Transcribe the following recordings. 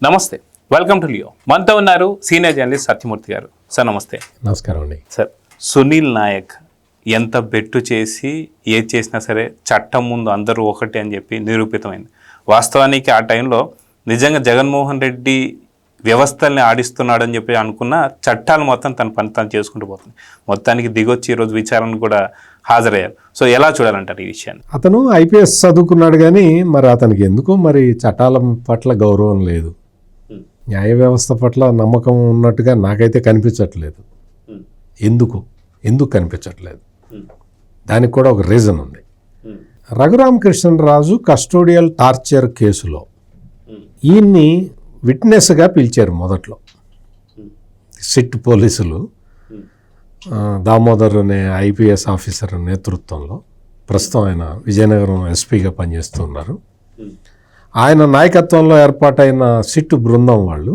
నమస్తే, welcome to Leo. మనతో ఉన్నారు సీనియర్ జర్నలిస్ట్ సత్యమూర్తి గారు. సార్ నమస్తే. నమస్కారం అండి. సార్, సునీల్ నాయక్ ఎంత బెట్టు చేసి ఏది చేసినా సరే చట్టం ముందు అందరూ ఒకటి అని చెప్పి నిరూపితమైంది. వాస్తవానికి ఆ టైంలో నిజంగా జగన్మోహన్ రెడ్డి వ్యవస్థల్ని ఆడిస్తున్నాడని చెప్పి అనుకున్న చట్టాలు మొత్తం తన పని తను చేసుకుంటూ పోతుంది. మొత్తానికి దిగొచ్చి ఈరోజు విచారణ కూడా హాజరయ్యారు. సో ఎలా చూడాలంటారు ఈ విషయాన్ని? అతను ఐపీఎస్ చదువుకున్నాడు కానీ మరి అతనికి ఎందుకో మరి చట్టాల పట్ల గౌరవం లేదు, న్యాయ వ్యవస్థ పట్ల నమ్మకం ఉన్నట్టుగా నాకైతే కనిపించట్లేదు. ఎందుకు కనిపించట్లేదు? దానికి కూడా ఒక రీజన్ ఉంది. రఘురామకృష్ణరాజు కస్టోడియల్ టార్చర్ కేసులో ఈయన్ని విట్నెస్గా పిలిచారు మొదట్లో. సిట్ పోలీసులు దామోదర్ అనే ఐపీఎస్ ఆఫీసర్ నేతృత్వంలో, ప్రస్తుతం ఆయన విజయనగరం ఎస్పీగా పనిచేస్తున్నారు, ఆయన నాయకత్వంలో ఏర్పాటైన సిట్ బృందం వాళ్ళు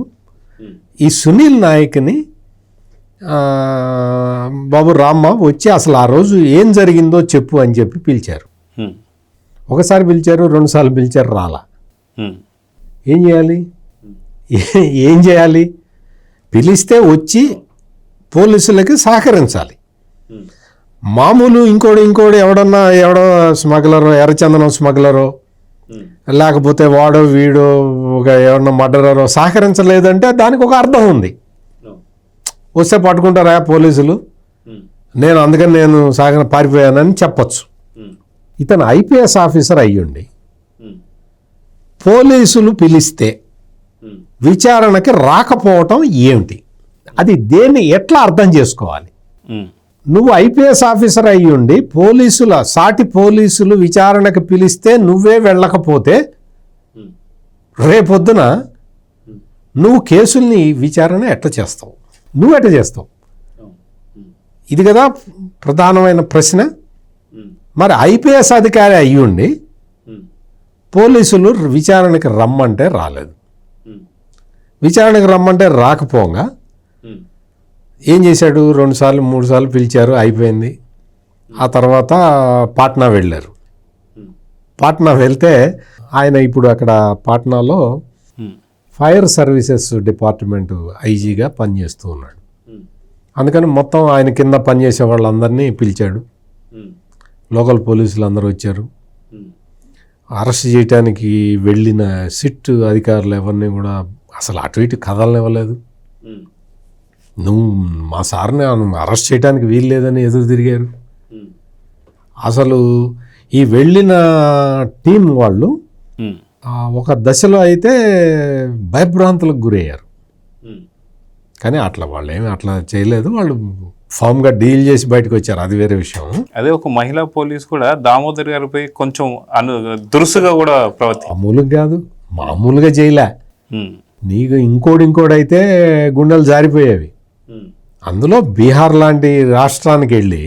ఈ సునీల్ నాయక్ని బాబు రామ్మ వచ్చి అసలు ఆ రోజు ఏం జరిగిందో చెప్పు అని చెప్పి పిలిచారు. ఒకసారి పిలిచారు, రెండుసార్లు పిలిచారు, రాలా. ఏం చేయాలి? పిలిస్తే వచ్చి పోలీసులకి సహకరించాలి. మామూలు ఇంకోటి ఎవడో స్మగ్లరో, ఎర్రచందనం స్మగ్లరో, లేకపోతే వాడో వీడో ఒక ఎవరన్నా మర్డరరో సహకరించలేదంటే దానికి ఒక అర్థం ఉంది. వస్తే పట్టుకుంటారా పోలీసులు, అందుకని నేను పారిపోయానని చెప్పచ్చు. ఇతను ఐపీఎస్ ఆఫీసర్ అయ్యుండి పోలీసులు పిలిస్తే విచారణకి రాకపోవటం ఏమిటి? అది దేన్ని ఎట్లా అర్థం చేసుకోవాలి? నువ్వు ఐపీఎస్ ఆఫీసర్ అయ్యుండి సాటి పోలీసులు విచారణకు పిలిస్తే నువ్వే వెళ్ళకపోతే రేపొద్దున నువ్వు కేసుల్ని విచారణ ఎట్లా చేస్తావు? నువ్వెట్లా చేస్తావు? ఇది కదా ప్రధానమైన ప్రశ్న. మరి ఐపీఎస్ అధికారి అయ్యుండి పోలీసులు విచారణకి రమ్మంటే రాలేదు, విచారణకు రమ్మంటే రాకపోగా ఏం చేశాడు? 2 సార్లు 3 సార్లు పిలిచారు, అయిపోయింది. ఆ తర్వాత పాట్నా వెళ్ళారు. పాట్నా వెళ్తే ఆయన ఇప్పుడు అక్కడ పాట్నాలో ఫైర్ సర్వీసెస్ డిపార్ట్మెంట్ ఐజీగా పనిచేస్తూ ఉన్నాడు. అందుకని మొత్తం ఆయన కింద పనిచేసే వాళ్ళందరినీ పిలిచాడు. లోకల్ పోలీసులు అందరూ వచ్చారు. అరెస్ట్ చేయడానికి వెళ్ళిన సిట్ అధికారులు ఎవరిని కూడా అసలు అటు ఇటు కదలనివ్వలేదు. నువ్వు మా సార్ని అరెస్ట్ చేయడానికి వీలు లేదని ఎదురు తిరిగారు. అసలు ఈ వెళ్ళిన టీం వాళ్ళు ఒక దశలో అయితే భయభ్రాంతులకు గురయ్యారు. కానీ వాళ్ళు ఏమి అట్లా చేయలేదు. వాళ్ళు ఫామ్గా డీల్ చేసి బయటకు వచ్చారు, అది వేరే విషయం. అదే ఒక మహిళా పోలీస్ కూడా దామోదర్ గారిపై కొంచెం దురుసుగా కూడా మామూలుగా చేయలే. నీకు ఇంకోడైతే గుండెలు జారిపోయేవి. అందులో బీహార్ లాంటి రాష్ట్రానికి వెళ్ళి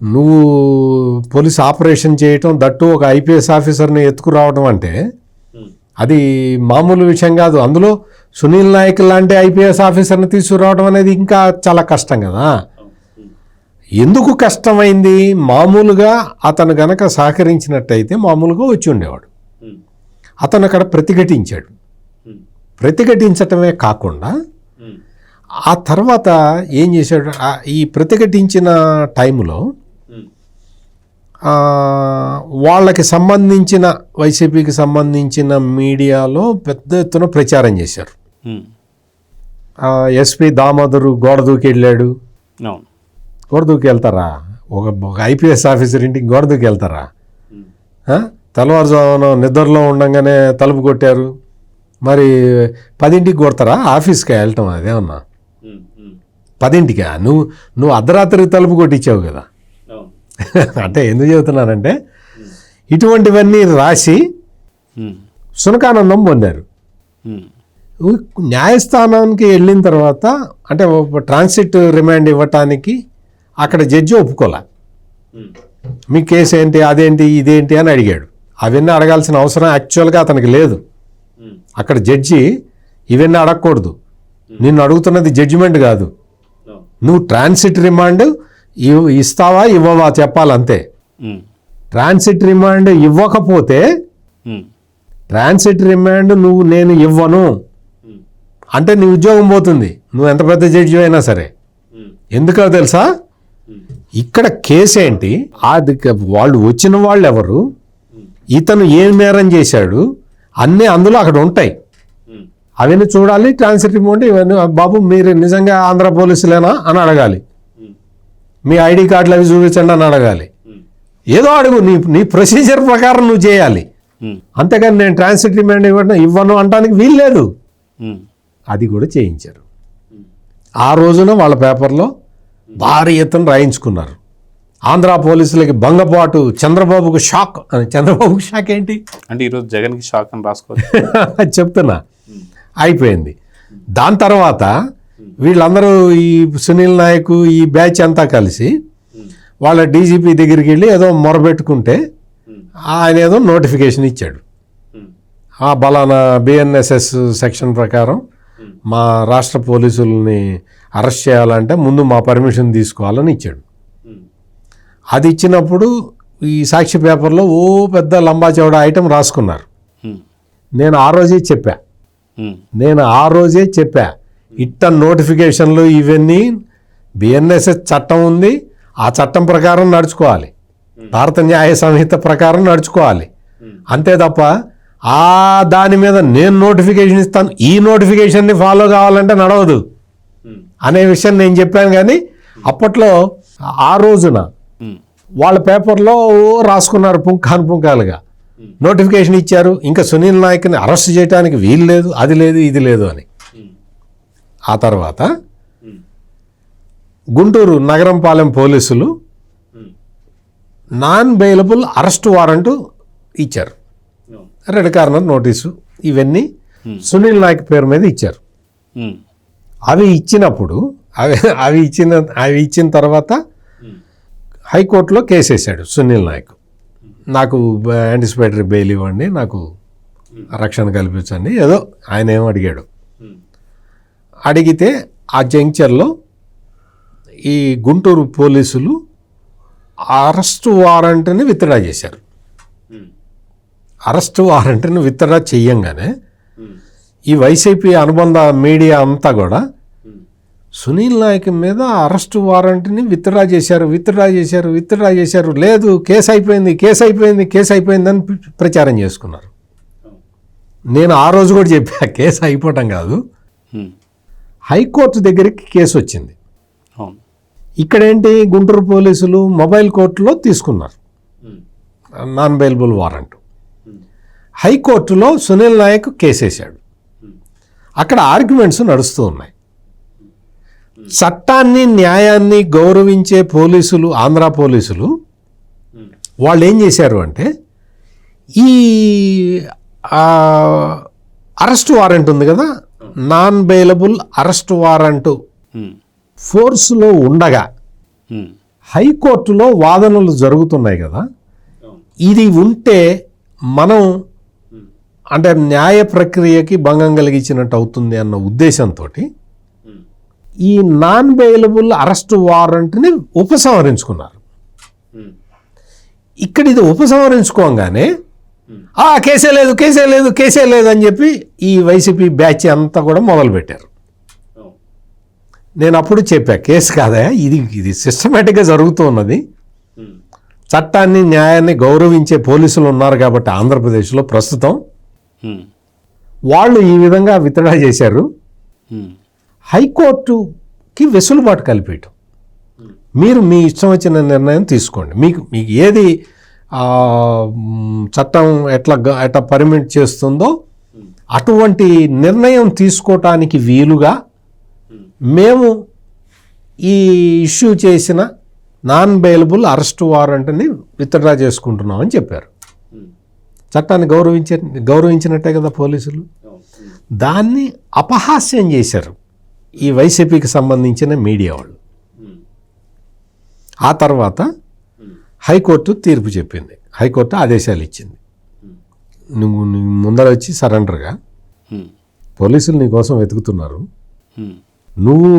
నువ్వు పోలీస్ ఆపరేషన్ చేయటం, దట్టు ఒక ఐపీఎస్ ఆఫీసర్ని ఎత్తుకురావడం అంటే అది మామూలు విషయం కాదు. అందులో సునీల్ నాయక్ లాంటి ఐపీఎస్ ఆఫీసర్ని తీసుకురావడం అనేది ఇంకా చాలా కష్టం కదా. ఎందుకు కష్టమైంది? మామూలుగా అతను గనక సహకరించినట్టయితే మామూలుగా వచ్చి ఉండేవాడు. అతను అక్కడ ప్రతిఘటించాడు. ప్రతిఘటించటమే కాకుండా ఆ తర్వాత ఏం చేశాడు? ఈ ప్రతిఘటించిన టైంలో వాళ్ళకి సంబంధించిన వైసీపీకి సంబంధించిన మీడియాలో పెద్ద ఎత్తున ప్రచారం చేశారు. ఎస్పీ దామోదరు గోడ దూకి వెళ్ళాడు. గోడ దూకి వెళ్తారా? ఒక ఐపీఎస్ ఆఫీసర్ ఇంటికి గోడ దూకి వెళ్తారా? తెల్లవారుజామున నిద్రలో ఉండగానే తలుపు కొట్టారు. మరి 10ంటికి కొడతారా ఆఫీస్కి వెళ్ళటం? అదేమన్నా 10ంటికా? నువ్వు అర్ధరాత్రి తలుపు కొట్టించావు కదా. అంటే ఎందుకు చెబుతున్నానంటే ఇటువంటివన్నీ రాసి సునకానందం పొందారు. న్యాయస్థానానికి వెళ్ళిన తర్వాత అంటే ట్రాన్సిట్ రిమాండ్ ఇవ్వటానికి అక్కడ జడ్జి ఒప్పుకోలే. మీ కేసు ఏంటి, అదేంటి, ఇదేంటి అని అడిగాడు. అవన్నీ అడగాల్సిన అవసరం యాక్చువల్గా అతనికి లేదు. అక్కడ జడ్జి ఇవన్నీ అడగకూడదు. నిన్ను అడుగుతున్నది జడ్జిమెంట్ కాదు. నువ్వు ట్రాన్సిట్ రిమాండ్ ఇస్తావా ఇవ్వవా చెప్పాలంతే. ట్రాన్సిట్ రిమాండ్ ఇవ్వకపోతే ట్రాన్సిట్ రిమాండ్ నేను ఇవ్వను అంటే నీ ఉద్యోగం పోతుంది, నువ్వు ఎంత పెద్ద జడ్జి అయినా సరే. ఎందుకో తెలుసా, ఇక్కడ కేసు ఏంటి, అది వాళ్ళు వచ్చిన వాళ్ళు ఎవరు, ఇతను ఏం నేరం చేశాడు అన్నీ అందులో అక్కడ ఉంటాయి. అవన్నీ చూడాలి. ట్రాన్సిట్ రిమాండ్ ఇవన్నీ, బాబు మీరు నిజంగా ఆంధ్ర పోలీసులేనా అని అడగాలి, మీ ఐడి కార్డులు అవి చూపించండి అని అడగాలి. ఏదో అడుగు, నీ ప్రొసీజర్ ప్రకారం నువ్వు చేయాలి. అంతేగాని నేను ట్రాన్సిట్ రిమాండ్ ఇవ్వను అంటానికి వీలు లేదు. అది కూడా చేయించారు. ఆ రోజున వాళ్ళ పేపర్లో భారీ ఎత్తున రాయించుకున్నారు. ఆంధ్ర పోలీసులకి భంగపాటు, చంద్రబాబుకు షాక్ అని. చంద్రబాబుకు షాక్ ఏంటి అంటే ఈరోజు జగన్కి షాక్ అని రాసుకోవచ్చు. చెప్తున్నా, అయిపోయింది. దాని తర్వాత వీళ్ళందరూ ఈ సునీల్ నాయక్ ఈ బ్యాచ్ అంతా కలిసి వాళ్ళ డీజీపీ దగ్గరికి వెళ్ళి ఏదో మొరబెట్టుకుంటే ఆయన ఏదో నోటిఫికేషన్ ఇచ్చాడు. ఆ బలానా బిఎన్ఎస్ఎస్ సెక్షన్ ప్రకారం మా రాష్ట్ర పోలీసుల్ని అరెస్ట్ చేయాలంటే ముందు మా పర్మిషన్ తీసుకోవాలని ఇచ్చాడు. అది ఇచ్చినప్పుడు ఈ సాక్షి పేపర్లో ఓ పెద్ద లంబాచౌడ ఐటెం రాసుకున్నారు. నేను ఆ రోజే చెప్పా ఇట్ట నోటిఫికేషన్లు ఇవన్నీ బిఎన్ఎస్ఎస్ చట్టం ఉంది, ఆ చట్టం ప్రకారం నడుచుకోవాలి, భారత న్యాయ సంహిత ప్రకారం నడుచుకోవాలి. అంతే తప్ప దాని మీద నేను నోటిఫికేషన్ ఇస్తాను, ఈ నోటిఫికేషన్ని ఫాలో కావాలంటే నడవదు అనే విషయం నేను చెప్పాను. కానీ అప్పట్లో ఆ రోజున వాళ్ళ పేపర్లో రాసుకున్నారు పుంఖానుపుంఖాలుగా, నోటిఫికేషన్ ఇచ్చారు, ఇంకా సునీల్ నాయక్ని అరెస్ట్ చేయడానికి వీలు లేదు, అది లేదు ఇది లేదు అని. ఆ తర్వాత గుంటూరు నగరంపాలెం పోలీసులు నాన్ బెయిలబుల్ అరెస్ట్ వారెంట్ ఇచ్చారు, రెడ్ కార్నర్ నోటీసు, ఇవన్నీ సునీల్ నాయక్ పేరు మీద ఇచ్చారు. అవి ఇచ్చినప్పుడు అవి ఇచ్చిన తర్వాత హైకోర్టులో కేసు వేశాడు సునీల్ నాయక్. నాకు యాంటిసిపేటరీ బెయిల్ ఇవ్వండి, నాకు రక్షణ కల్పించండి, ఏదో ఆయన ఏమో అడిగాడు. అడిగితే ఆ జంక్చర్లో ఈ గుంటూరు పోలీసులు అరెస్ట్ వారెంట్ని విత్డ్రా చేశారు. అరెస్ట్ వారెంట్ని విత్డ్రా చెయ్యంగానే ఈ వైసీపీ అనుబంధ మీడియా అంతా కూడా సునీల్ నాయక్ మీద అరెస్ట్ వారెంట్ని విత్డ్రా చేశారు, లేదు కేసు అయిపోయింది అని ప్రచారం చేసుకున్నారు. నేను ఆ రోజు కూడా చెప్పా, కేసు అయిపోవటం కాదు, హైకోర్టు దగ్గరికి కేసు వచ్చింది. ఇక్కడేంటి, గుంటూరు పోలీసులు మొబైల్ కోర్టులో తీసుకున్నారు నాన్ బెయిలబుల్ వారెంట్. హైకోర్టులో సునీల్ నాయక్ కేసు వేశాడు. అక్కడ ఆర్గ్యుమెంట్స్ నడుస్తూ ఉన్నాయి. చట్టాన్ని న్యాయాన్ని గౌరవించే పోలీసులు, ఆంధ్ర పోలీసులు వాళ్ళు ఏం చేశారు అంటే, ఈ అరెస్ట్ వారెంట్ ఉంది కదా, నాన్ బెయిలబుల్ అరెస్ట్ వారెంట్ ఫోర్స్లో ఉండగా హైకోర్టులో వాదనలు జరుగుతున్నాయి కదా, ఇది ఉంటే మనం అంటే న్యాయ ప్రక్రియకి భంగం కలిగించినట్టు అవుతుంది అన్న ఉద్దేశంతో ఈ నాన్ బెయిలబుల్ అరెస్ట్ వారెంట్ని ఉపసంహరించుకున్నారు. ఇక్కడ ఇది ఉపసంహరించుకోగానే కేసే లేదు అని చెప్పి ఈ వైసీపీ బ్యాచ్ అంతా కూడా మొదలుపెట్టారు. నేను అప్పుడు చెప్పా, కేసు కాదా ఇది సిస్టమేటిక్గా జరుగుతూ ఉన్నది. చట్టాన్ని న్యాయాన్ని గౌరవించే పోలీసులు ఉన్నారు కాబట్టి ఆంధ్రప్రదేశ్లో ప్రస్తుతం వాళ్ళు ఈ విధంగా విత్డ్రా చేశారు. హైకోర్టుకి వెసులుబాటు కల్పించడం, మీరు మీ ఇష్టం వచ్చిన నిర్ణయం తీసుకోండి, మీకు ఏది చట్టం ఎట్లా పర్మిట్ చేస్తుందో అటువంటి నిర్ణయం తీసుకోవటానికి వీలుగా మేము ఈ ఇష్యూ చేసిన నాన్ బెయిలబుల్ అరెస్ట్ వారెంట్ని విత్డ్రా చేసుకుంటున్నామని చెప్పారు. చట్టాన్ని గౌరవించినట్టే కదా పోలీసులు. దాన్ని అపహాస్యం చేశారు ఈ వైసీపీకి సంబంధించిన మీడియా వాళ్ళు. ఆ తర్వాత హైకోర్టు తీర్పు చెప్పింది, హైకోర్టు ఆదేశాలు ఇచ్చింది, నువ్వు ముందర వచ్చి సరెండర్గా, పోలీసులు నీ కోసం వెతుకుతున్నారు, నువ్వు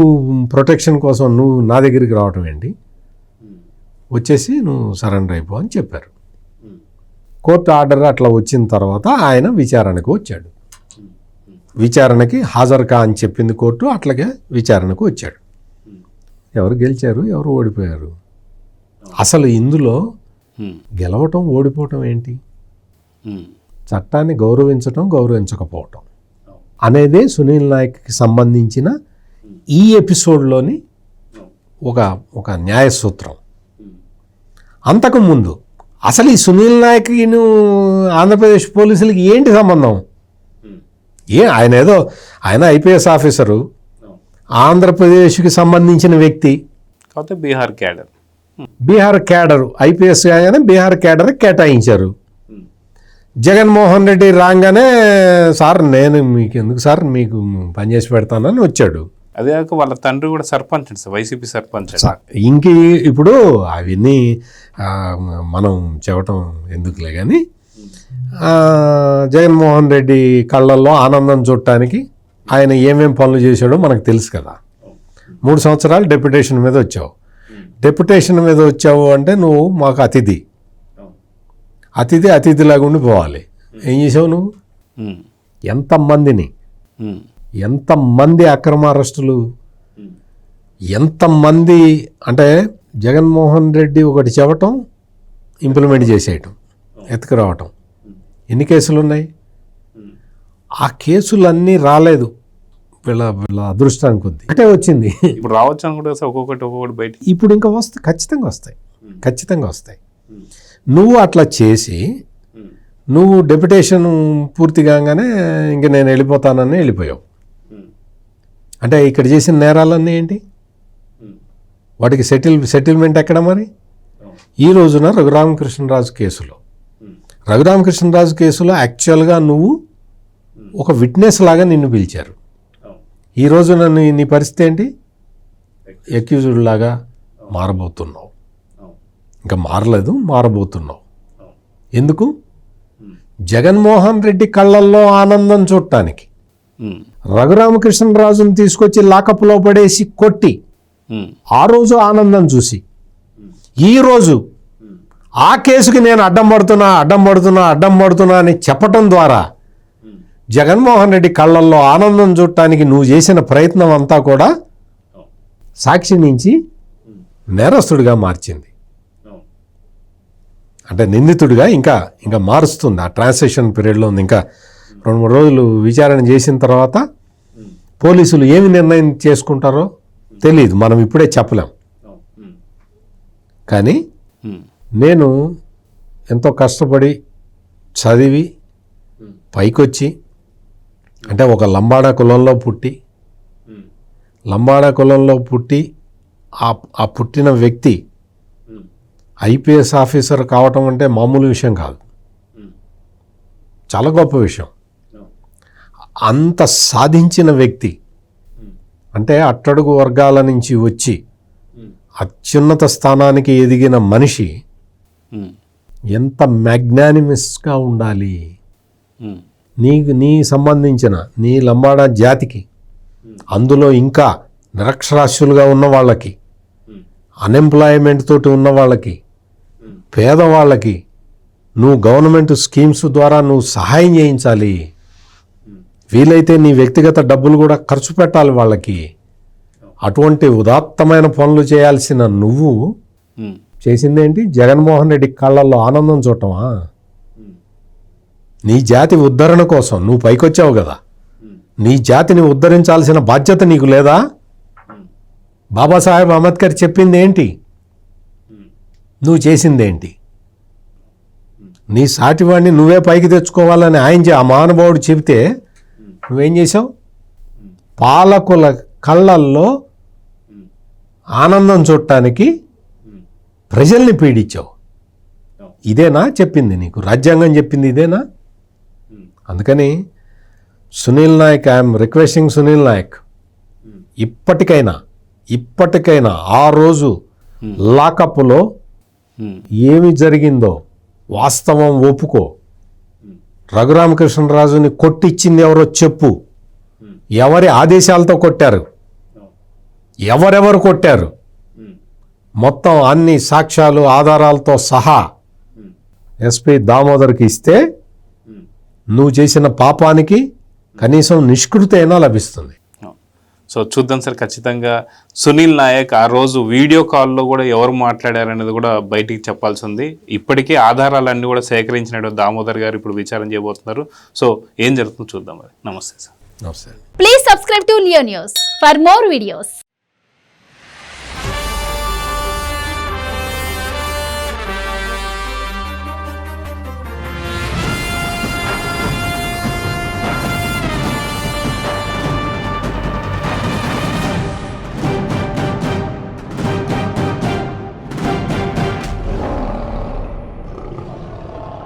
ప్రొటెక్షన్ కోసం నువ్వు నా దగ్గరికి రావటం ఏంటి, వచ్చేసి నువ్వు సరెండర్ అయిపో అని చెప్పారు. కోర్టు ఆర్డర్ అట్లా వచ్చిన తర్వాత ఆయన విచారణకు వచ్చాడు. విచారణకి హాజరు కా అని చెప్పింది కోర్టు, అట్లాగే విచారణకు వచ్చాడు. ఎవరు గెలిచారు, ఎవరు ఓడిపోయారు? అసలు ఇందులో గెలవటం ఓడిపోవటం ఏంటి? చట్టాన్ని గౌరవించటం గౌరవించకపోవటం అనేదే సునీల్ నాయక్కి సంబంధించిన ఈ ఎపిసోడ్లోని ఒక న్యాయ సూత్రం. అంతకుముందు అసలు ఈ సునీల్ నాయక్కి ఆంధ్రప్రదేశ్ పోలీసులకి ఏంటి సంబంధం? ఆయన ఐపీఎస్ ఆఫీసరు, ఆంధ్రప్రదేశ్కి సంబంధించిన వ్యక్తి, కాకపోతే బీహార్ క్యాడర్ ఐపీఎస్ కాగానే బీహార్ క్యాడర్ కేటాయించారు. జగన్మోహన్ రెడ్డి రాగానే సార్ నేను మీకు ఎందుకు సార్ మీకు పనిచేసి పెడతానని వచ్చాడు. అదే కాక వాళ్ళ తండ్రి కూడా సర్పంచ్ సార్, వైసీపీ సర్పంచ్. ఇంక ఇప్పుడు అవన్నీ మనం చెప్పటం ఎందుకులే కానీ జగన్మోహన్ రెడ్డి కళ్ళల్లో ఆనందం చూడటానికి ఆయన ఏమేం పనులు చేశాడో మనకు తెలుసు కదా. 3 సంవత్సరాలు డెప్యుటేషన్ మీద వచ్చావు. డెప్యుటేషన్ మీద వచ్చావు అంటే నువ్వు మాకు అతిథిలాగా ఉండిపోవాలి. ఏం చేసావు నువ్వు? ఎంతమంది అక్రమ అరెస్టులు, ఎంతమంది అంటే జగన్మోహన్ రెడ్డి ఒకటి చెప్పటం ఇంప్లిమెంట్ చేసేయటం, ఎత్తుకురావటం. ఎన్ని కేసులు ఉన్నాయి? ఆ కేసులన్నీ రాలేదు వీళ్ళ అదృష్టానికి కొద్ది అంటే వచ్చింది. ఇప్పుడు రావచ్చు అనుకుంటే ఒక్కొక్కటి బయట ఇప్పుడు ఇంకా ఖచ్చితంగా వస్తాయి. నువ్వు అట్లా చేసి నువ్వు డెప్యుటేషన్ పూర్తి కాగానే ఇంక నేను వెళ్ళిపోతానని వెళ్ళిపోయావు. అంటే ఇక్కడ చేసిన నేరాలన్నీ ఏంటి? వాటికి సెటిల్మెంట్ ఎక్కడ మరి? ఈ రోజున రఘురామకృష్ణరాజు కేసులో యాక్చువల్గా నువ్వు ఒక విట్నెస్ లాగా నిన్ను పిలిచారు. ఈ రోజున నీ పరిస్థితి ఏంటి? అక్యూజ్డ్ లాగా మారబోతున్నావు. ఇంకా మారబోతున్నావు. ఎందుకు? జగన్మోహన్ రెడ్డి కళ్ళల్లో ఆనందం చూడటానికి రఘురామకృష్ణరాజును తీసుకొచ్చి లాకప్లో పడేసి కొట్టి ఆ రోజు ఆనందం చూసి ఈరోజు ఆ కేసుకి నేను అడ్డం పడుతున్నా అని చెప్పటం ద్వారా జగన్మోహన్ రెడ్డి కళ్ళల్లో ఆనందం చూడటానికి నువ్వు చేసిన ప్రయత్నం అంతా కూడా సాక్షి నుంచి నేరస్తుడిగా మార్చింది. అంటే నిందితుడిగా ఇంకా మారుస్తుంది. ఆ ట్రాన్సాక్షన్ పీరియడ్లో ఉంది. ఇంకా 2-3 రోజులు విచారణ చేసిన తర్వాత పోలీసులు ఏమి నిర్ణయం చేసుకుంటారో తెలియదు, మనం ఇప్పుడే చెప్పలేం. కానీ నేను ఎంతో కష్టపడి చదివి పైకొచ్చి, అంటే ఒక లంబాడా కులంలో పుట్టి ఆ పుట్టిన వ్యక్తి ఐపీఎస్ ఆఫీసర్ కావటం అంటే మామూలు విషయం కాదు, చాలా గొప్ప విషయం. అంత సాధించిన వ్యక్తి అంటే అట్టడుగు వర్గాల నుంచి వచ్చి అత్యున్నత స్థానానికి ఎదిగిన మనిషి ఎంత మ్యాగ్నానిమస్గా ఉండాలి. నీ సంబంధించిన నీ లంబాడా జాతికి, అందులో ఇంకా నిరక్షరాస్యులుగా ఉన్న వాళ్ళకి, అన్ఎంప్లాయ్మెంట్ తోటి ఉన్న వాళ్ళకి, పేదవాళ్ళకి నువ్వు గవర్నమెంట్ స్కీమ్స్ ద్వారా నువ్వు సహాయం చేయించాలి. వీలైతే నీ వ్యక్తిగత డబ్బులు కూడా ఖర్చు పెట్టాలి వాళ్ళకి. అటువంటి ఉదాత్తమైన పనులు చేయాల్సిన నువ్వు చేసిందేంటి? జగన్మోహన్ రెడ్డి కళ్ళల్లో ఆనందం చూడటమా? నీ జాతి ఉద్ధరణ కోసం నువ్వు పైకొచ్చావు కదా, నీ జాతిని ఉద్ధరించాల్సిన బాధ్యత నీకు లేదా? బాబాసాహెబ్ అంబేద్కర్ చెప్పింది ఏంటి? నువ్వు చేసిందేంటి? నీ సాటివాడిని నువ్వే పైకి తెచ్చుకోవాలని ఆ మహానుభావుడు చెబితే నువ్వేం చేసావు? పాలకుల కళ్ళల్లో ఆనందం చూడటానికి ప్రజల్ని పీడించావు. ఇదేనా చెప్పింది నీకు? రాజ్యాంగం చెప్పింది ఇదేనా? అందుకని సునీల్ నాయక్, ఐఎమ్ రిక్వెస్టింగ్ సునీల్ నాయక్, ఇప్పటికైనా ఆ రోజు లాకప్లో ఏమి జరిగిందో వాస్తవం ఒప్పుకో. రఘురామకృష్ణరాజుని కొట్టించింది ఎవరో చెప్పు. ఎవరి ఆదేశాలతో కొట్టారు, ఎవరెవరు కొట్టారు, మొత్తం అన్ని సాక్ష్యాలు ఆధారాలతో సహా ఎస్పీ దామోదర్కి ఇస్తే నువ్వు చేసిన పాపానికి కనీసం నిష్కృతి అయినా లభిస్తుంది. సో చూద్దాం సార్, ఖచ్చితంగా సునీల్ నాయక్ ఆ రోజు వీడియో కాల్లో కూడా ఎవరు మాట్లాడారనేది కూడా బయటికి చెప్పాల్సి ఉంది. ఇప్పటికే ఆధారాలన్నీ కూడా సేకరించినట్టు దామోదర్ గారు ఇప్పుడు విచారణ చేయబోతున్నారు. సో ఏం జరుగుతుందో చూద్దాం. మరి నమస్తే సార్. నమస్తే. Please subscribe to Leo News for more videos.